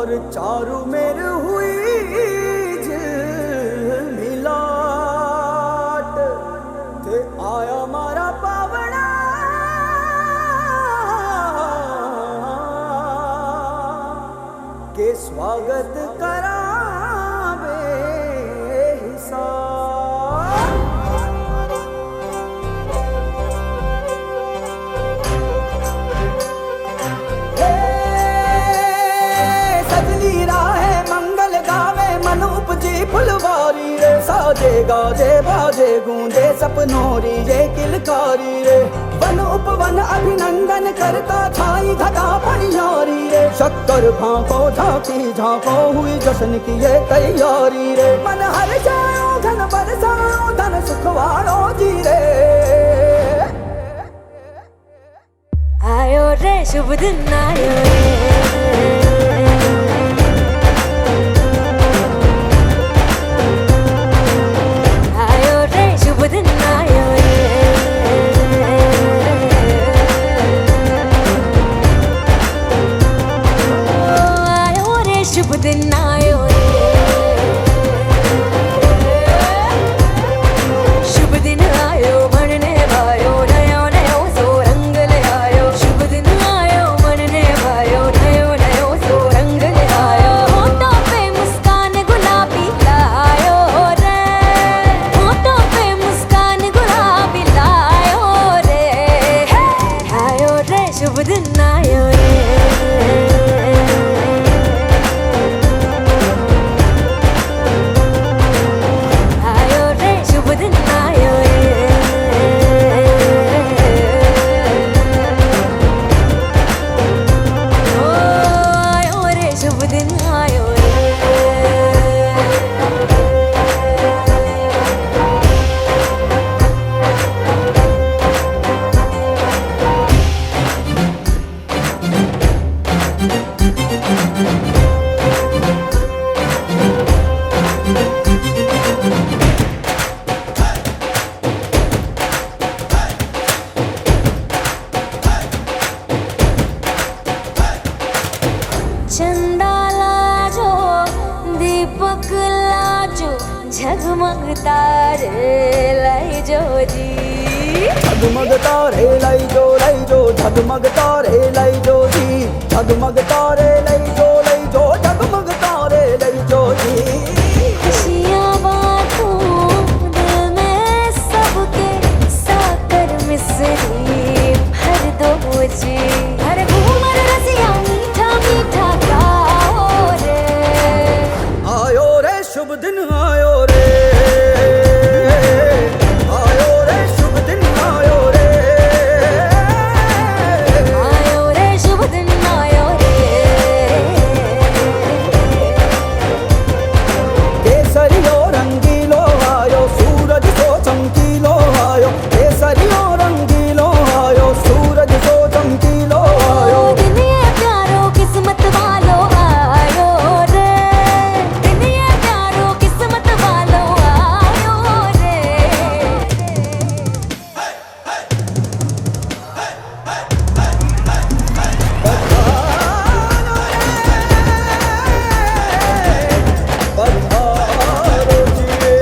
और चारू मेर हुई मिलाट ते आया मारा पावना के स्वागत करावे हिसाब। सजली राहे मंगल गावे मन उपजी फुलवारी रे, साजे गाजे बाजे गूंजे सपनोरी ये किलकारी रे। वन उपवन अभिनंदन करता छाई घटा पनियारी रे, शक्कर भांको झांकी झांको हुई जश्न की ये तैयारी रे। मन हर जाओ धन बरसाओ धन सुखवाड़ो जी रे। आयो रे शुभ दिन आयो रे, आयो रे शुभ दिन आयो रे, आयो रे शुभ दिन आयो रे, शुभ दिन आयो मनने भायो नयो नयो सो रंग ले आयो। शुभ दिन आयो मनने भायो नयो नयो सो रंग ले आयो। होठों पे मुस्कान गुलाबी लायो रे, होठों पे मुस्कान गुलाबी लायो रे। आयो रे शुभ दिन आयो रे, आयो रे शुभ दिन आयो रे, ओ आयो रे शुभ दिन आयो रे। चंदा लाजो दीपक लाजो झगमग तारे लाई जो जी। झगमग तारे लाई जो झगमग तारे लाई जो जी। झगमग तारे लाई जो झगमग तारे लाई जो जी। खुशियाँ बांटूं दिल में सबके साकर मिसरी भर दो जी। हर घूमर रसिया मीठा मीठा गाओ रे, आयो रे शुभ दिन आयो रे, आयो रे शुभ दिन आयो रे, आयो रे शुभ दिन आयो रे। केसरियो रंगीलो आयो सूरज सो चमकीलो आयो। केसरियो रंगीलो आयो सूरज सो चमकीलो आयो। दिन ये प्यारो किस्मत वालो आयो रे, दिन ये प्यारो किस्मत वालो आयो रे। पधारो जिए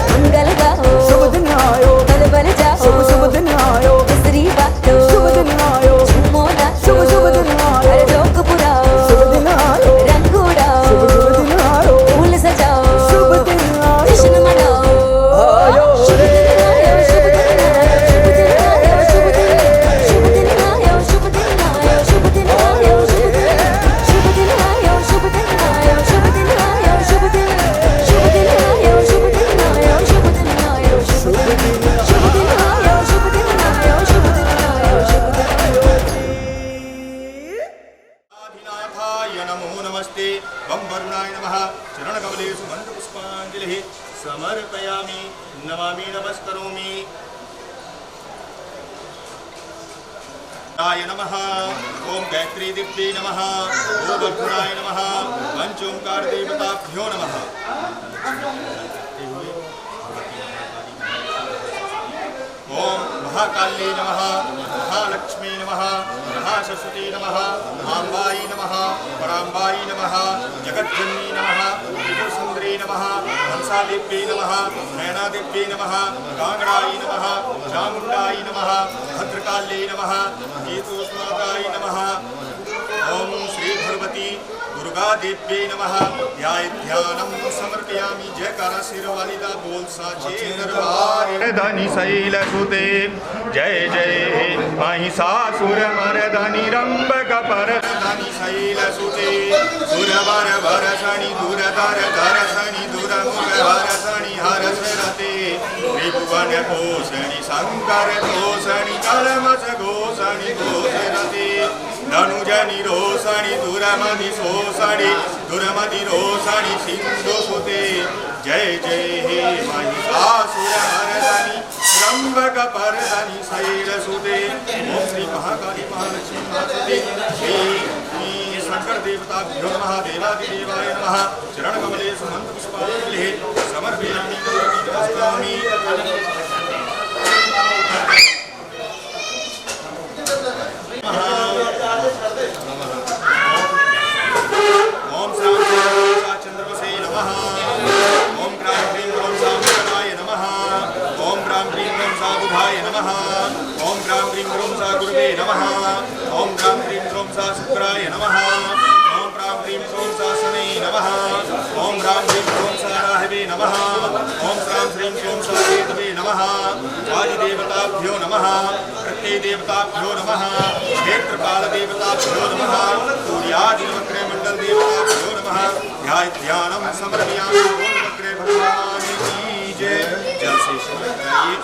मंगल गाओ शुभ दिन आयो, बल बल जाओ शुभ दिन आयो, दूसरी बातों शुभ दिन आयो, झूमो नाचो शुभ दिन आयो, हर जोक पुराओ शुभ दिन आयो, रंग उड़ाओ शुभ दिन आयो, फूल सजाओ शुभ दिन आयो, जश्न मनाओ। आयो शुभ रे। दिन आयो, शुभ दिन आयो, शुभ दिन आयो, शुभ दिन आयो, शुभ दिन आयो, शुभ दिन आयो, शुभ दिन शुभ दिन आयो, शुभ दिन आयो, शुभ दिन आयो, शुभ दिन शुभ दिन आयो, शुभ दिन आयो, शुभ दिन आयो, शुभ दिन शुभ दिन आयो, शुभ दिन आयो, शुभ दिन आयो, शुभ दिन अधिनाथाय नमो नमस्ते बम वरुणाय नमः चरणकमलेषु मन्त्रपुष्पाञ्जलिः समर्पयामि नमामि नमस्करोमि। आय नमः ओम गायत्री दिव्ये नमः ओम वरुणाय नमः पंचोंकार देवताभ्यो नमः। ओम महाकाली नमः, महालक्ष्मी नमः, महासरस्वती नमः, आम्बाई नमः, पराम्बाई नमः, जगज्जननी नमः, त्रिपुरसुंदरी नमः, हंसादेव्यै नमः, नयनादेव्यै नमः, कांगड़ाई नमः, चामुंडाई नमः, भद्रकाली नमः, केतुस्माताय नमः। ओम श्री भगवती दुर्गा देव्यै नमः। ध्यानं समर्पयामि। जयकारा सिर वालिदा बोल साचे दरबार धनी शैलसुते जय जय महिषासुर मर्दनि रंभक पर धनी शैलसुते सुरवर भरसणि दुरधर धरसणि दुरमुख हरसणि हरसरते त्रिभुवन पोषणि शंकर तोषणि कलमस घोषणि घोषरते धनुजनि रोषणि दुरमदि शोषणि दुरमदि रोषणि सिंधु सुते जय जय हे महिषासुरमर्दनि रंभक पर्दनि शैलसुते। ओम श्री महाकाली महालक्ष्मी महासुते श्री शंकर देवताभ्यो नमः। देवादिदेवाय नमः। चरण कमलेषु मंत्र पुष्पांजलि समर्पयामि नमस्कामि। ओम चंद्रवसे नमः। ओम क्रां क्रीं क्रों सामुद्राय नमः। ओम क्रां क्रीं क्रों साबुधाय नमः। ओम क्रां क्रीं क्रों सा गुरुवे नमः। ओम क्रां क्रीं क्रों सा शुक्राय नमः। ओम क्रां क्रीं क्रों सा शनै नमः। ओम क्रां क्रीं क्रों सा राहवे नमः। ओम क्रां क्रीं क्रों सा केतवे नमः। आदिदेवताभ्यो नमः। प्रत्यय देवताभ्यो नमः। क्षेत्रपाल देवताभ्यो नमः। सूर्यादिवक्र मंडल देवताभ्यो नमः। ध्यानं समर्पयामि। वक्र भगवान की जय। जल से स्मराइए।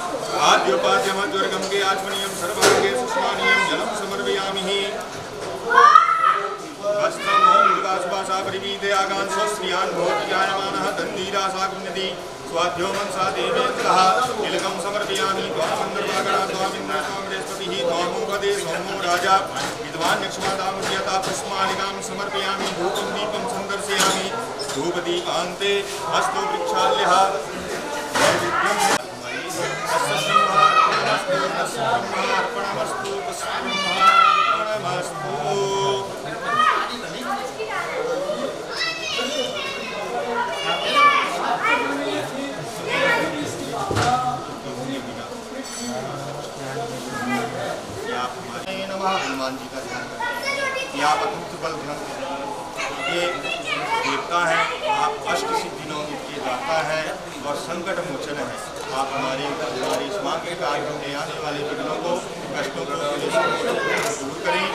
आद्योपाद्य मध्वर्गम के आत्मनियम सर्वांगे सुष्मानियम जलम समर्पयामि। वस्त्रम ओम दुर्गासुभासा परिवीते आगान स्वस्त्रियान् भवति जायमानः दन्तीरा सागुण्यति स्वाध्यो मनसा देवेन्द्रः तिलकं समर्पयामि। त्वां चन्द्रभागणा त्वामिन्द्र त्वां बृहस्पतिः त्वामुपदे सोमो राजा विद्वान् यक्ष्मादामुद्यता पुष्पाणिकां समर्पयामि। धूपं दीपं सन्दर्शयामि। धूपदीपान्ते अस्तु वृक्षाल्यः अर्पणमस्तु तस्मैर्ब्रह्मार्पणमस्तु। हनुमान जी का ध्यान करें। ये आप अतुल्य बल ध्यान करें। ये देवता है, आप अष्ट सिद्धि नौ के दाता है और संकट मोचन है। आप हमारे इस माँ के कार्य में आने वाले विघ्नों को कष्टों को दूर करें।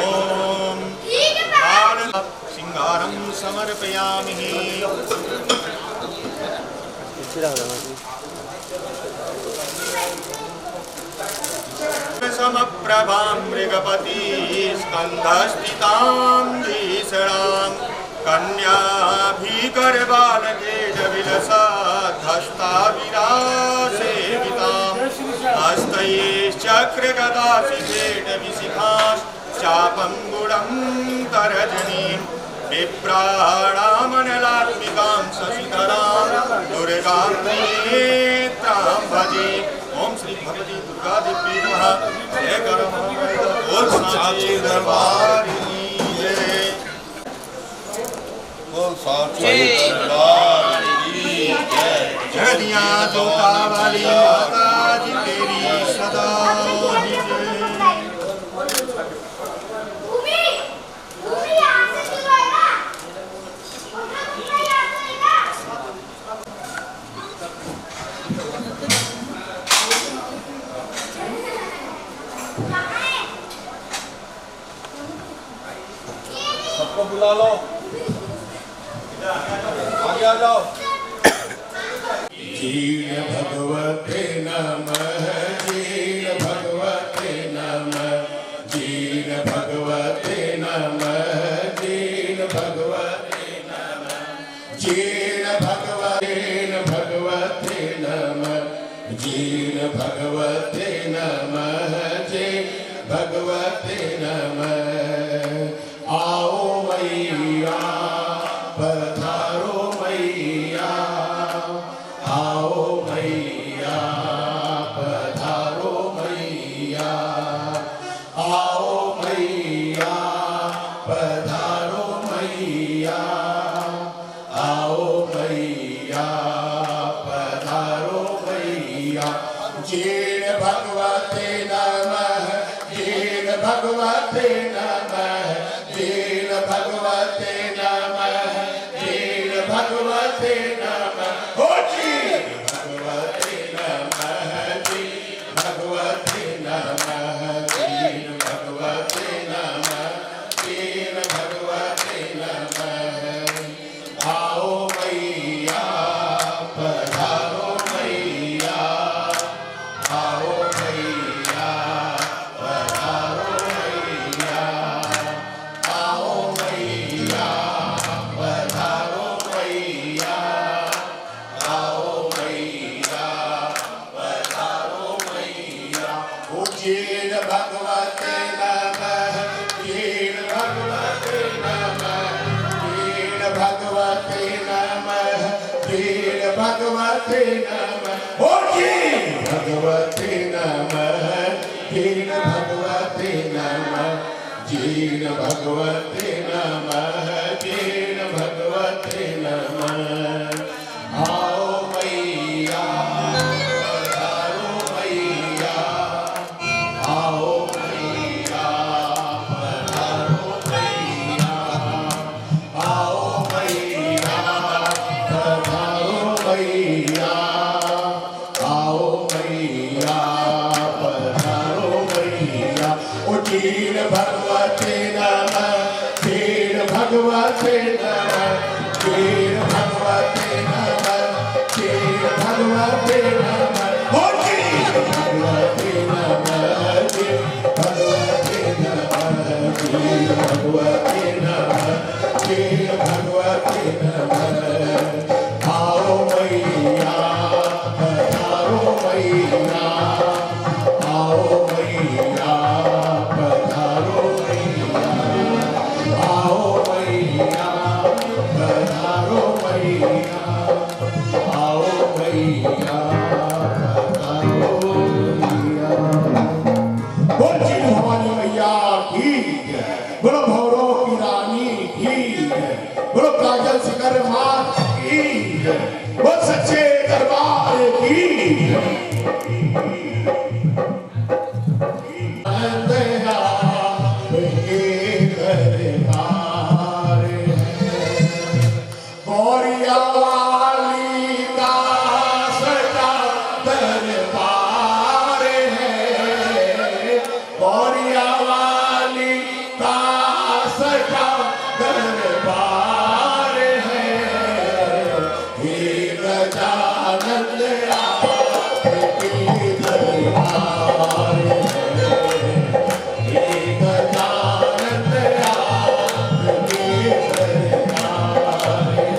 ओम सिंगारम समर्पयामि। समप्रभां मृगपति स्कन्धस्थितां धीषणां कन्याभिकरबालकेशविलसाद्धस्ताविरासेवितां हस्तैश्चक्रगदाशिखेटविशिखाश्चापं गुडं तरजनीं विप्राणामनलात्मिकां शशिधरां दुर्गां नेत्रां भजे। ओम श्री भगवती दुर्गा देवी नमः। जय करो बोल साचे दरबार की जय। बोल साचे दरबार की जय। जगदिया जोता वाली माता जी तेरी सदा ही जय। सबको बुला लो, आगे आ जाओ। जीण भगवते नमः। जीण भगवते नमः। जीण भगवते नमः। जीण भगवते नमः। जीण भगवते नमः। जीण भगवते नमः। जय भगवते नमः। आओ मैया पधारो मैया। आओ मैया पधारो। पधारो मैया आओ मैया पधारो मैया जीण भगवते नमः जीण भगवते नमः जीण भगवते नमः जीण भगवते नमः ओ जीण भगवते नमः जीण भगवते नमः जीण भगवते नमः जीण भगवते नमः आओ मैया पधारो मैया आओ मैया पधारो मैया आओ मैया पधारो मैया आओ मैया पधारो मैया ओ जीण भगवते नमः जीण भगवते नमः जीण भगवते नमः जीण भगवते नमः ओ जीण भगवते नमः जीण भगवते नमः जीण भगवते नमः जीण भगवते नमः आओ मैया पधारो मैया आओ मैया पधारो मैया आओ मैया पधारो मैया आओ मैया पधारो मैया ओ जीण भगवते नमः जीण भगवते नमः जीण भगवते नमः जीण भगवते नमः ओ जीण भगवते नमः जीण भगवते नमः जीण भगवते नमः जीण भगवते नमः आओ मैया पधारो मैया आओ मैया पधारो मैया आओ मैया पधारो मैया आओ मैया पधारो मैया बोल जी भवानी मैया की बोलो भौरों की रानी की बोलो काजल शिखर मात की बोल सच्चे दरबार की दया के दरबार गौरिया वाली का सच्चा दरबार है गौरिया वाली का सच्चा दरबार है हे गजानन आपके दरबार है हे गजानन आपके दरबार है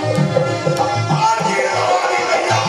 और जीण भवानी मैया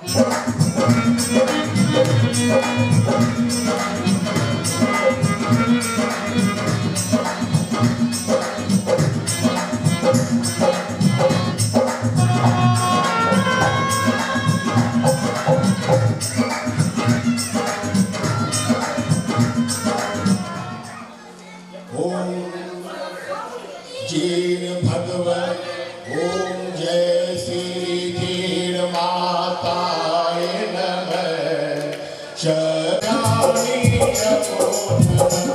ओम जीण भगवत ओम जय श्री जीण माताय नमः शरणानि नमो नमः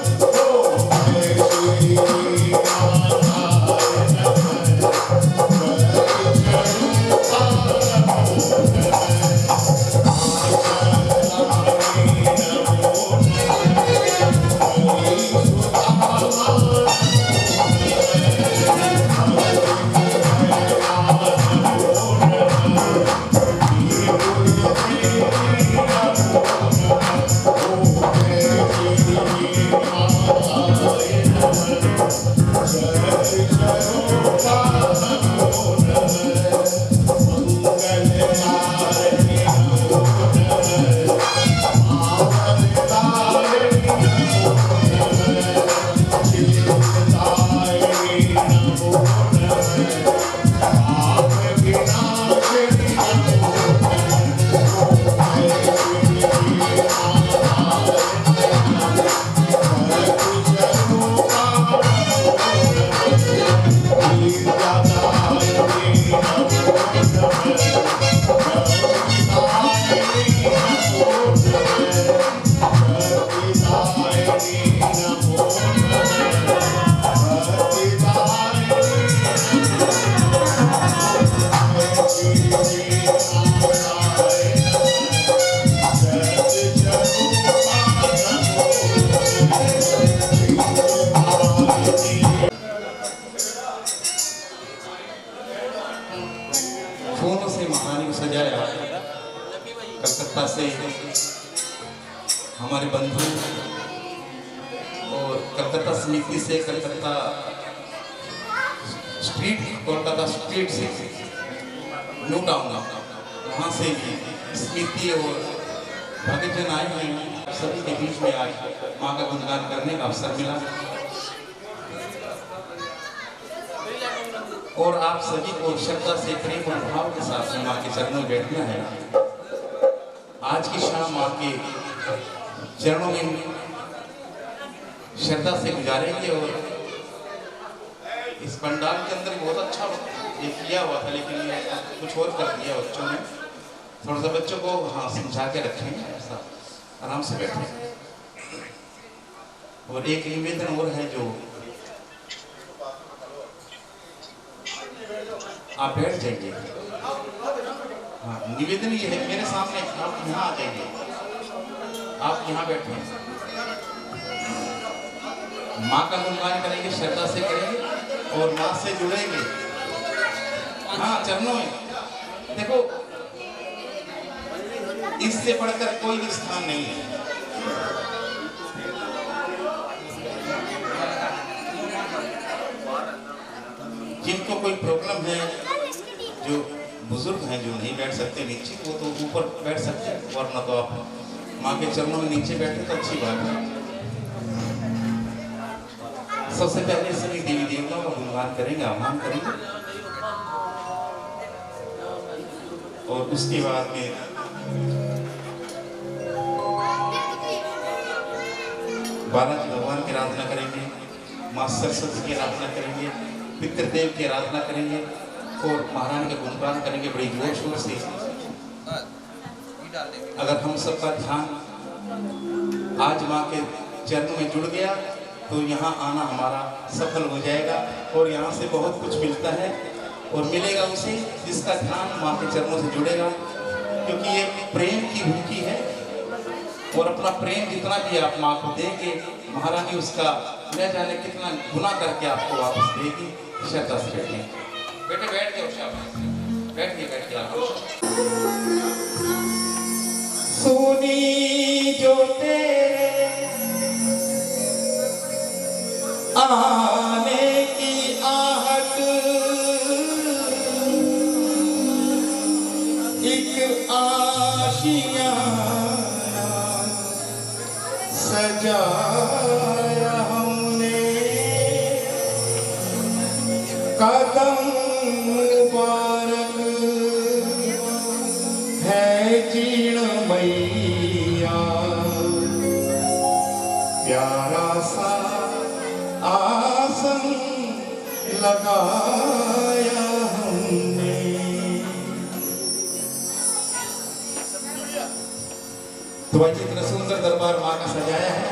ओम जय श्री जीण माताय नमः फूलों से महारानी को सजाया। कलकत्ता से हमारे बंधु और कलकत्ता समिति से कलकत्ता स्ट्रीट, कोलकाता स्ट्रीट से न्यू टाउन वहाँ से भी स्मृति और भक्तजन आए हुए हैं। सभी के बीच में आज माँ का गुणगान करने का अवसर मिला और आप सभी को श्रद्धा से प्रेम और भाव के साथ माँ के चरणों में बैठना है। आज की शाम माँ के चरणों में श्रद्धा से गुजारेंगे और इस पंडाल के अंदर बहुत अच्छा ये किया हुआ था, लेकिन ये कुछ और कर दिया बच्चों ने। थोड़ा सा बच्चों को हाँ समझा के रखें, ऐसा आराम से बैठें। और एक निवेदन और है, जो आप बैठ जाइए। हाँ, निवेदन ये है मेरे सामने, आप यहाँ आ जाइए, आप यहाँ बैठे, माँ का गुणगान करेंगे, श्रद्धा से करेंगे और माँ से जुड़ेंगे। हाँ, चरणों में देखो, इससे बढ़कर कोई भी स्थान नहीं है। जिनको कोई प्रॉब्लम है, जो बुजुर्ग हैं जो नहीं बैठ सकते नीचे, वो तो ऊपर बैठ सकते हैं, वरना तो आप माँ के चरणों में नीचे बैठे तो अच्छी बात है। सबसे पहले सभी देवी देवताओं का गुणगान करेंगे, आह्वान करेंगे और उसके बाद में बालाजी भगवान की आराधना करेंगे, माँ सरस्वती की आराधना करेंगे, पितृदेव की आराधना करेंगे और महारानी का गुणगान करेंगे बड़ी जोर शोर से। अगर हम सबका ध्यान आज माँ के चरणों में जुड़ गया तो यहाँ आना हमारा सफल हो जाएगा और यहाँ से बहुत कुछ मिलता है और मिलेगा उसे जिसका ध्यान माँ के चरणों से जुड़ेगा, क्योंकि ये प्रेम की भूखी है और अपना प्रेम जितना भी आप माँ को देंगे, महारानी उसका न जाने कितना गुना करके आपको वापस देगी। श्रद्धा से बैठिए, बेटे बैठ जाओ, शाबाश, बैठिए बैठिए आप। सुनी जो तेरे आने की आहट, एक आशियाना सजाया हमने कदम मुबारक है जीण मैया प्यारा सा आसन लगाया हमने। तो भाई जितना सुंदर दरबार माँ का सजाया है,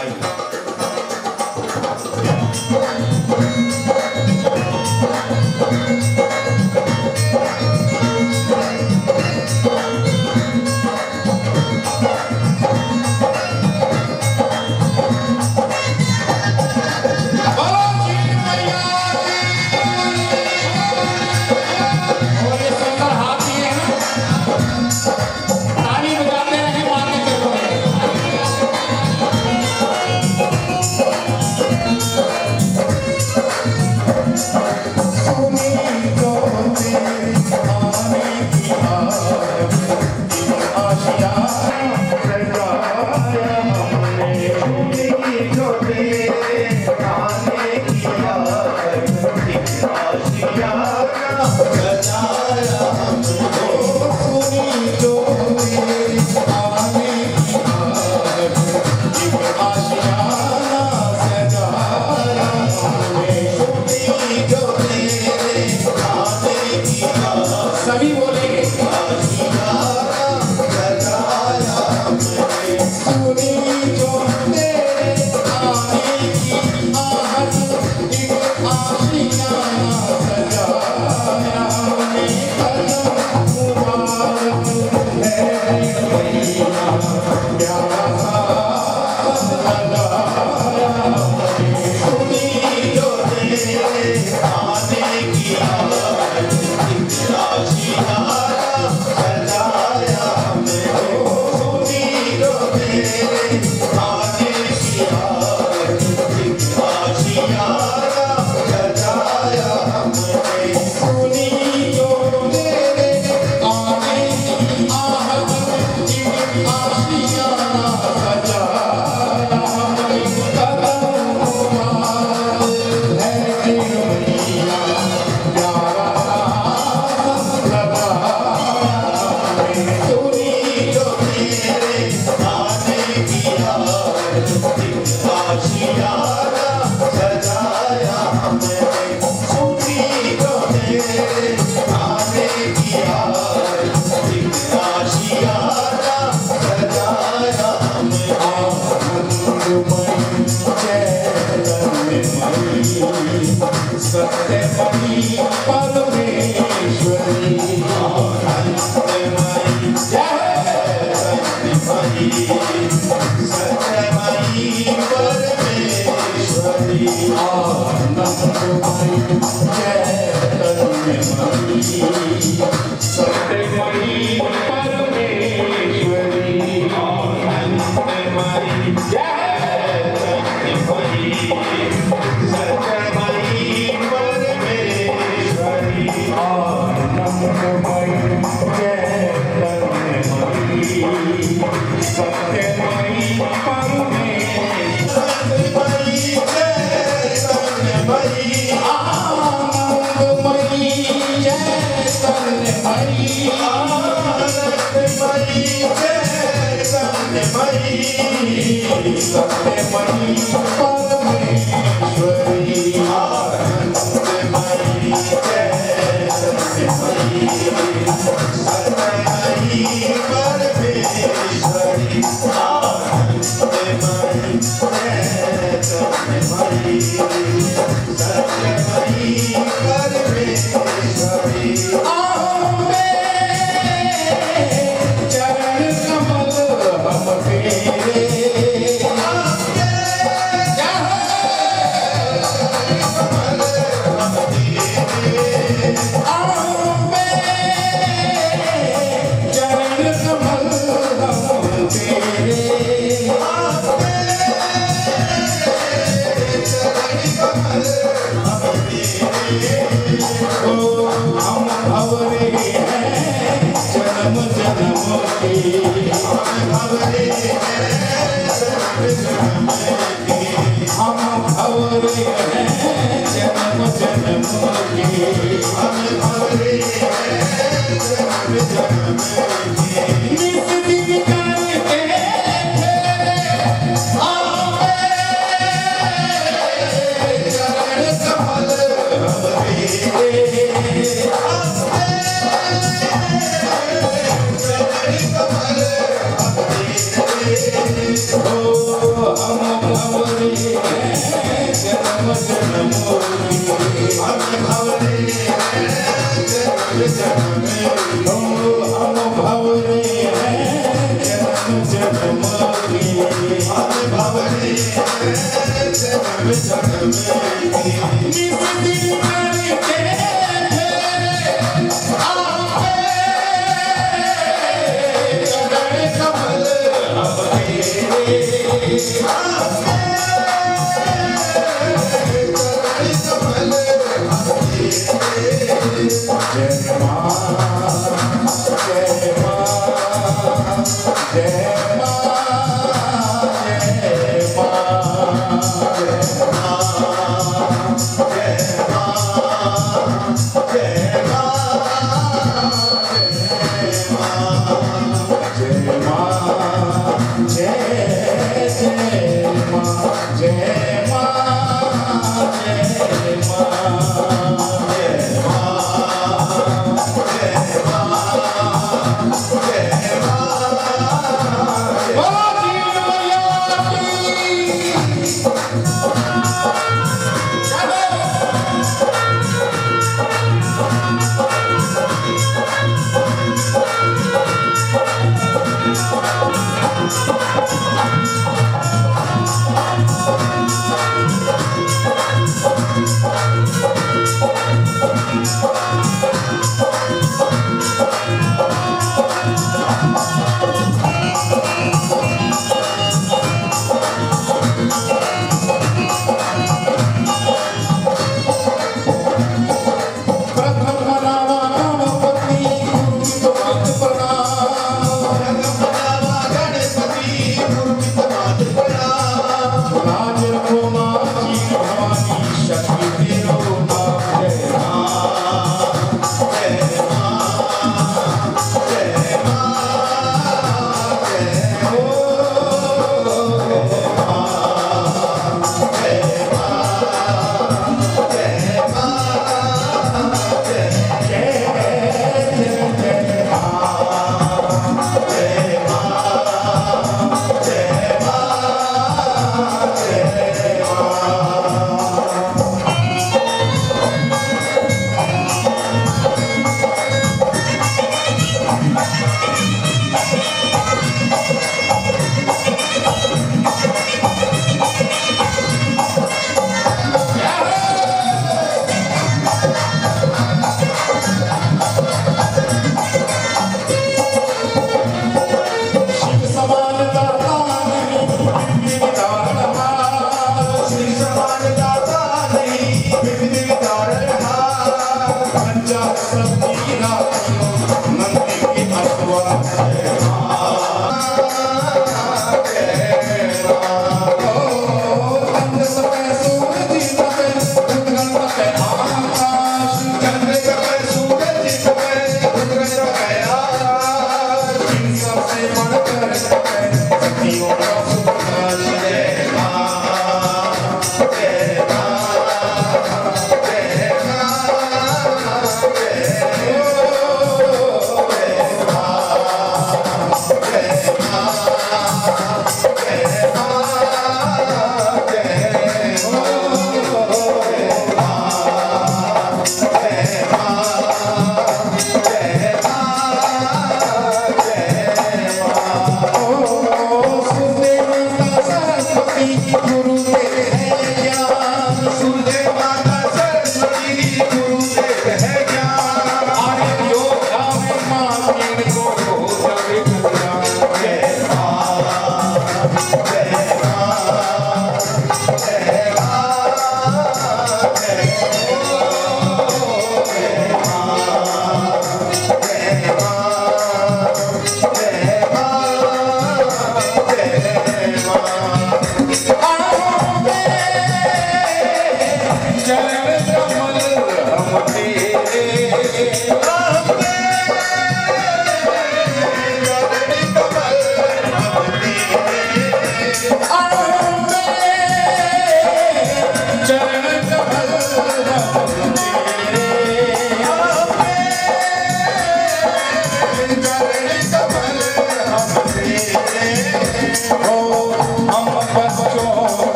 आइए। सभी बोलेंगे सुनी जो तेरे आने की आहट एक आशियाना सजाया हमने कदम मुबारक है मैया प्यारा सा लगाया हमने सुनी जो तेरे आने की आहट सत्यमयी परमेश्वरी आनंदमयी सत्यमयी परमेश्वरी आनंदमयी चैतन्यमयी सत्यमयी परमेश्वरी आनंदमयी चैतन्यमयी हम भंवरे हैं जन्म जन्म के हम भंवरे हैं जन्म जन्म के निस दिन करके आवे चरण कमल हमरे चरण कमल हमरे हम भंवरे हैं जन्म जन्म के हम भंवरे हैं जन्म जन्म के हम भंवरे हैं जन्म जन्म के हम भंवरे हैं जन्म जन्म के निस दिन करके आवे चरण कमल हमरे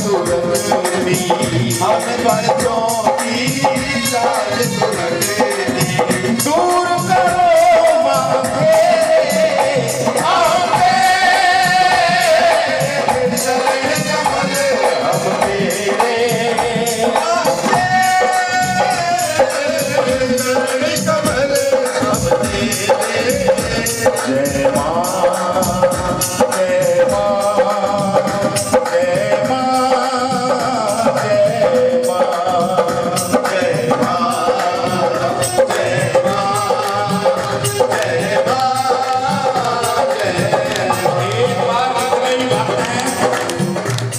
तू रखनी हम बच्चों की लाज तू रखनी दूर करो माँ तेरे आके चरण कमल हम तेरे आके चरण कमल हम तेरे जय माँ जय माँ जय माँ जय माँ जय माँ जय माँ जय माँ एक बार इतने ही बात है,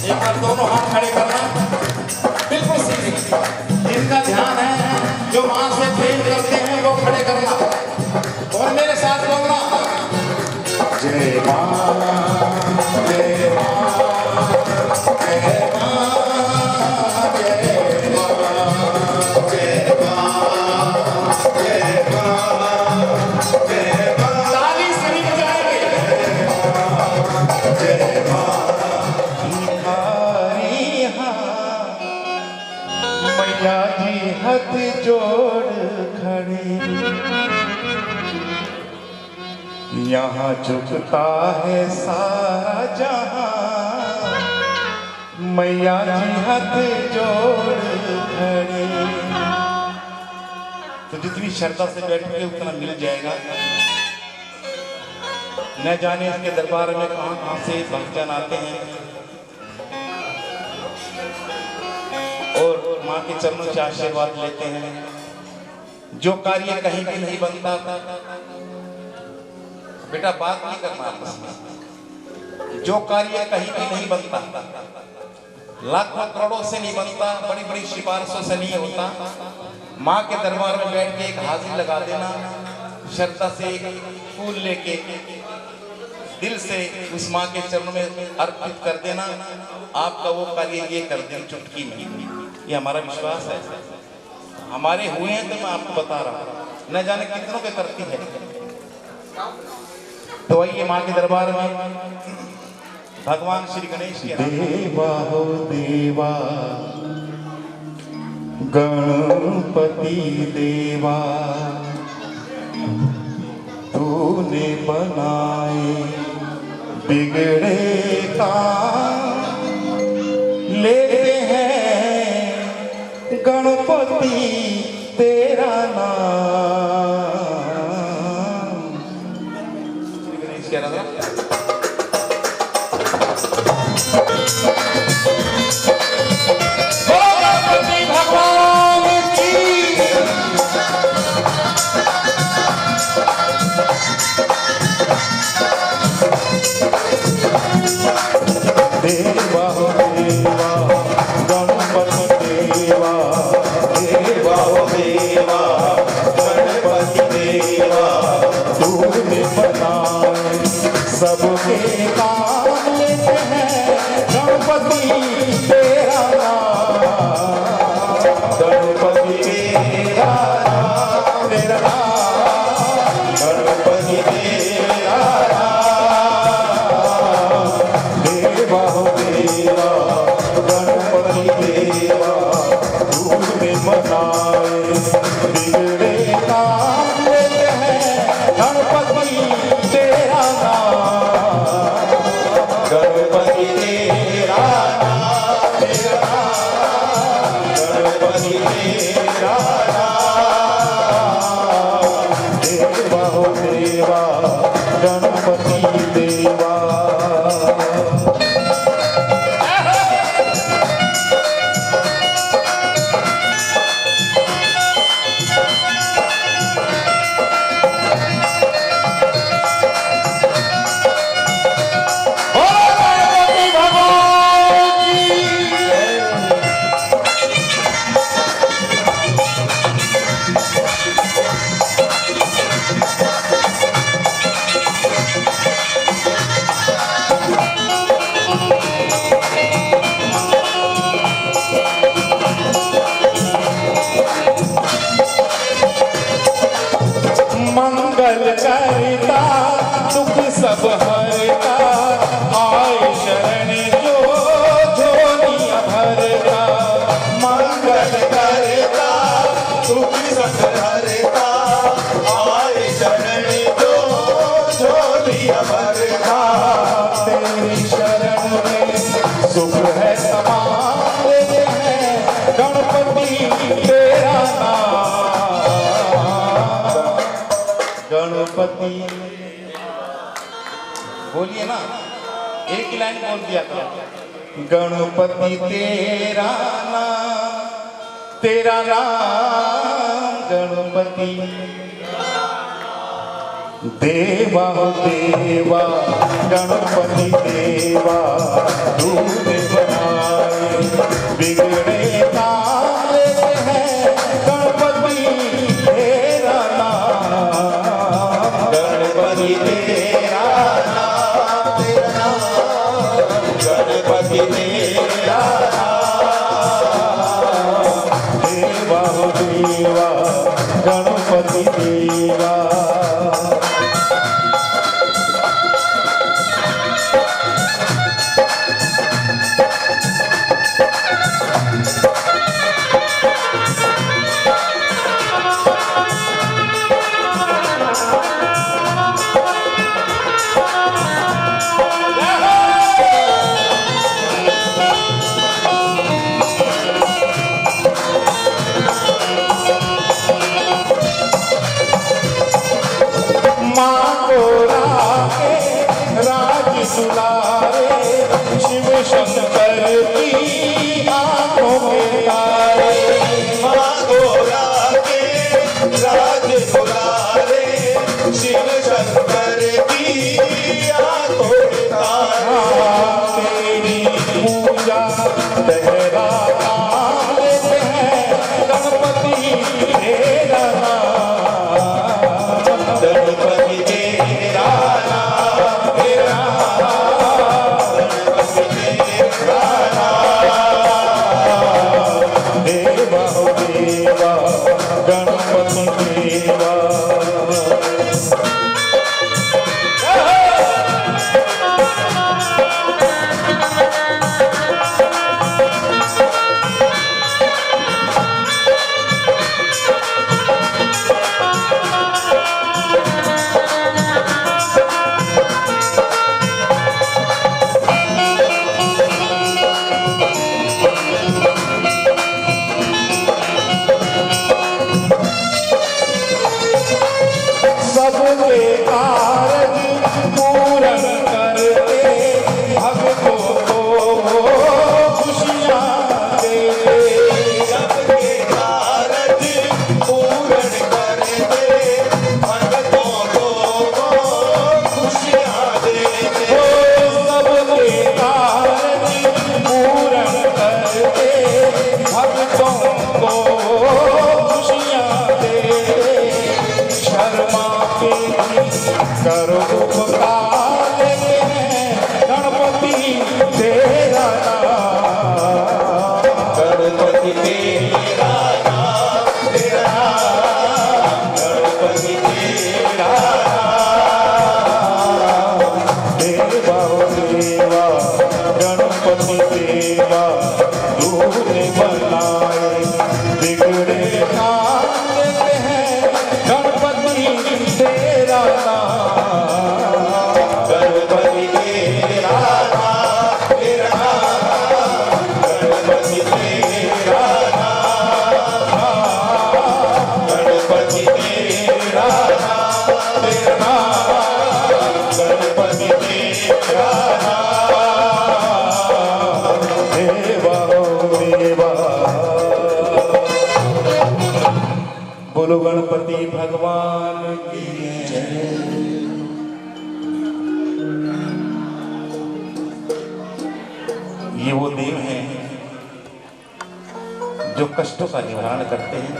एक बार दोनों हाथ खड़े करना, बिल्कुल सीधे। जिनका ध्यान है, जो मां से प्रेम करते हैं, वो खड़े करना और मेरे साथ बोलना। जय माँ जय माँ जय माँ जय माँ जय माँ जय माँ जय माँ ताली से नहीं बजाएंगे। जय माँ हमारी यहाँ मैया जी हाथ जोड़ खड़े, यहाँ झुकता है सारा जहां, मैया जी हाथ जोड़ खड़े। तो जितनी श्रद्धा से बैठोगे उतना मिल जाएगा। न जाने इसके दरबार में कहां कहां से भक्तजन आते हैं और मां के चरणों से आशीर्वाद लेते हैं। जो कार्य कहीं भी नहीं बनता, बेटा बात नहीं करना आपस में, जो कार्य कहीं भी नहीं बनता, लाखों करोड़ों से नहीं बनता, बड़ी बड़ी सिफारिशों से नहीं होता, माँ के दरबार में बैठ के एक हाजिरी लगा देना, श्रद्धा से एक फूल लेके दिल से उस माँ के चरणों में अर्पित कर देना, आपका वो कार्य ये कर दें चुटकी में। ये हमारा विश्वास है, हमारे हुए हैं तो मैं आपको बता रहा हूँ, न जाने कितनों के करती है। तो आइए माँ के दरबार में भगवान श्री गणेश के देवा हो देवा गणपति देवा तूने बनाए बिगड़े काम लेते हैं गणपति तेरा नाम। श्री गणेश कह रहा था गणपति भगवान की देवा हो देवा गणपति देवा देवा हो देवा गणपति देवा तूने बनाए सबके काम लेते हैं गणपति तेरा नाम गणपति तेरा नाम तेरा नाम गणपति तेरा देवा हो देवा गणपति देवा तूने बनाए बिगड़े काम लेते हैं गणपति तेरा नाम गणपति तेरा नाम तेरा नाम गणपति तेरा नाम देवा हो देवा गणपति देवा। बोलिए ना, एक ही लाइन बोल दिया था। गणपति तेरा नाम गणपति, देवा हो देवा गणपति देवा, तूने बनाए बिगड़े काम लेते हैं गणपति तेरा नाम, गणपति तेरा नाम, गणपति तेरा नाम, देवा हो देवा गणपति देवा। शिव शंकर की आंखों के तारे, माँ गोरा के राज दुलारे, शिव शंकर की आंखों के तारे, तेरी पूजा तेरा नाम लेते हैं गणपति तेरा नाम, गणपति तेरा नाम, तेरा देवा हो देवा गणपति देवा। सबके कारज पूरन करते भक्तों को खुशियाँ देते, सबके कारज पूरन करते भक्तों को खुशियाँ देते, सबके कारज पूरन करते भक्तों को खुशियाँ देते, शर्मा करो उपकार लेते हैं गणपति तेरा नाम, गणपति तेरा नाम, तेरा नाम, गणपति तेरा नाम, देवा हो देवा गणपति देवा, तूने बनाए बिगड़े काम लेते हैं गणपति तेरा नाम, गणपति तेरा नाम, तेरा नाम, गणपति तेरा नाम, गणपति तेरा नाम, तेरा नाम, गणपति तेरा नाम, देवा हो देवा। बोलो गणपति भगवान की जय। ये वो देव हैं जो कष्टों का निवारण करते हैं,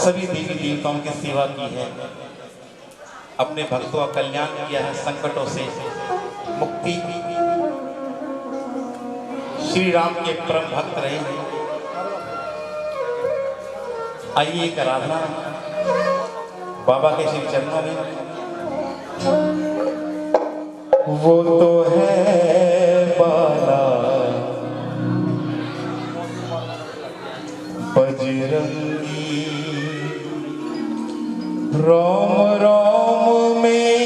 सभी देवी देवताओं की सेवा की है, अपने भक्तों का कल्याण किया है, संकटों से मुक्ति, श्री राम के परम भक्त रहे हैं। आइए एक आराधना बाबा के श्री चरणों में। वो तो है बाला बजरंगी, रोम रोम में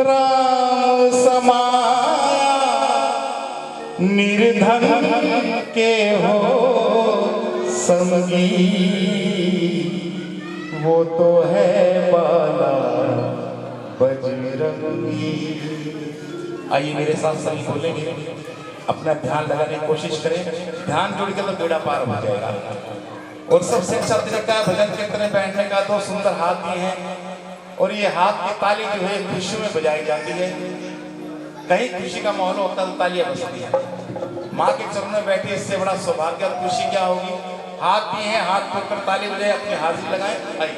राम समाया, निर्धन के हो संगी। वो तो है बाला बजरंगी। आइए मेरे साथ सभी बोलेंगे, अपना ध्यान लगाने की कोशिश करें। ध्यान जुड़ के तो बेड़ा पार हो जाएगा। और सबसे अच्छा तरीका है भजन कीर्तन में बैठने का। दो सुंदर हाथ दिए हैं और ये हाथ की ताली जो है खुशियों में बजाई जाती है। कहीं खुशी का माहौल होता है तो तालियां बजती हैं। माँ के चरणों में बैठी, इससे बड़ा सौभाग्य और खुशी क्या होगी। हाथ दिए हैं, हाथ पकड़ ताली बजाए, अपनी हाजिरी लगाएं। आइए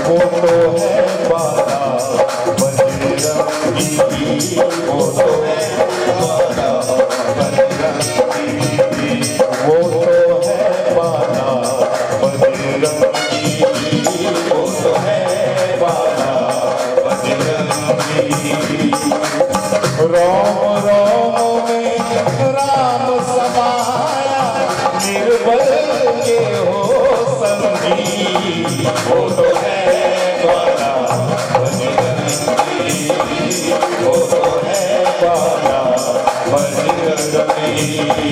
वो तो है बाला बजरंगी, वो तो है बाला बजरंगी, वो तो है बाला बजरंगी, वो तो है बाला बजरंगी। रोम रोम में राम समाया, निर्बल के हो संगी, वो तो है बाला बजरंगी, वो तो है बाला बजरंगी।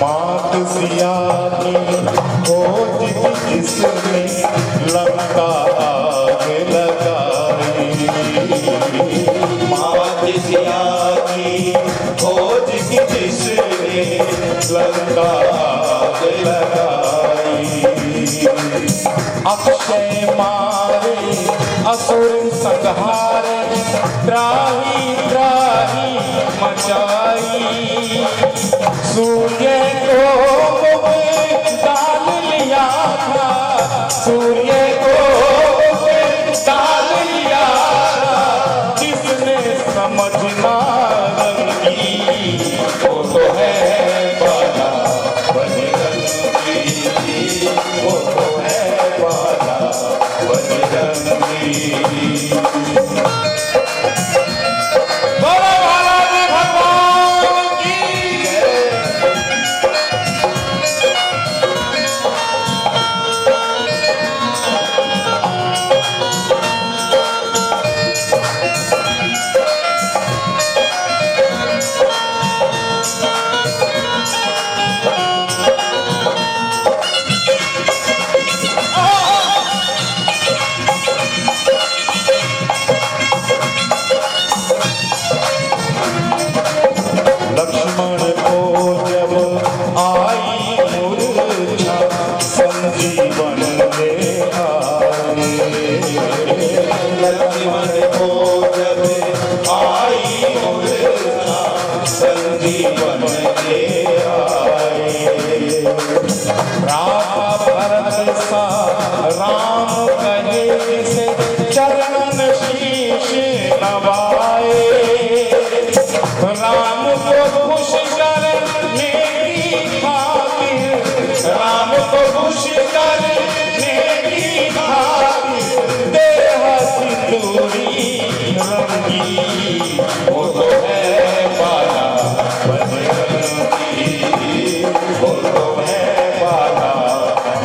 मात सिया की खोज जिसने लंका आग लगाई, मात सिया की खोज जिसने लंका आग लगाई। अक्षय मारे असुर संहारे, त्राही त्राही मचाई, सूर्य को डाल लिया था, सूर्य को डाल लिया था, जिसने समझना रंगी, वो तो है बाला बजरंगी, वो तो है बाला बजरंगी। लक्ष्मण को जब आई मूर्छा, संजीवन ले आए, लक्ष्मण को जब आई मूर्छा, संजीवन ले आए। राधा भरत सा राम कहे से, चरण शीश नवाए, राम को खुश करने की खातिर, राम को खुश करने की खातिर, देह सिंदूरी रंगी, वो तो है बाला बजरंगी, वो तो है बाला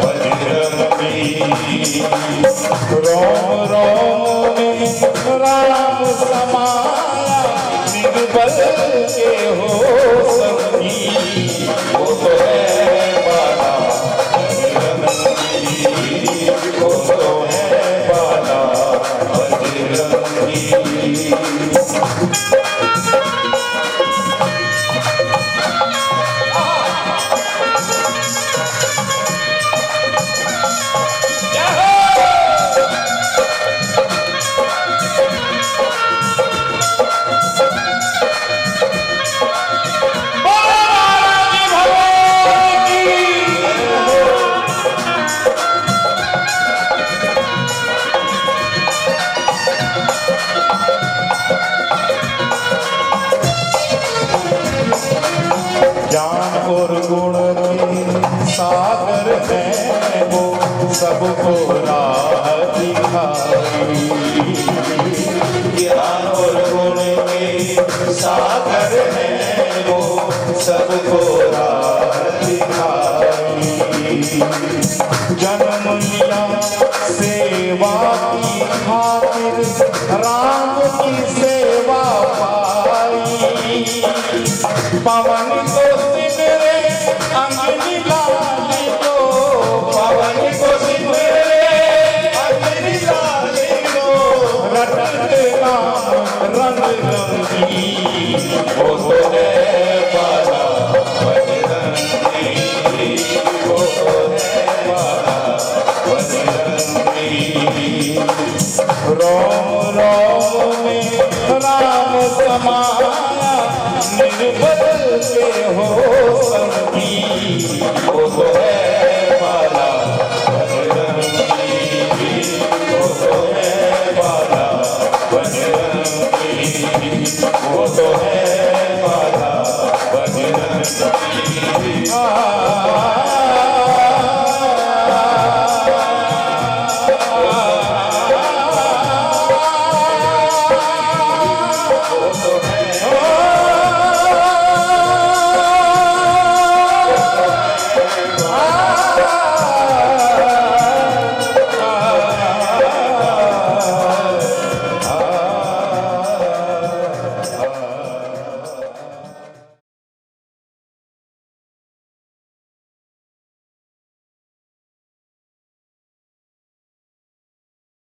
बजरंगी। रोम रोम में राम समाया, निर्बल के हो सबको राह दिखाई। ज्ञान और गुण के सागर है वो सबको राह दिखाई। जन्म लिया सेवा की खातिर राम की सेवा पाई। पवन को सिमरे अंजलि लाली को, पवन को सिमरे अंजलि लाली को, रटते नाम रंग रंगी वो तो है बाला बजरंगी, वो तो है बाला बजरंगी। रोम रोम में राम समाया, निर्बल के हो संगी वो तो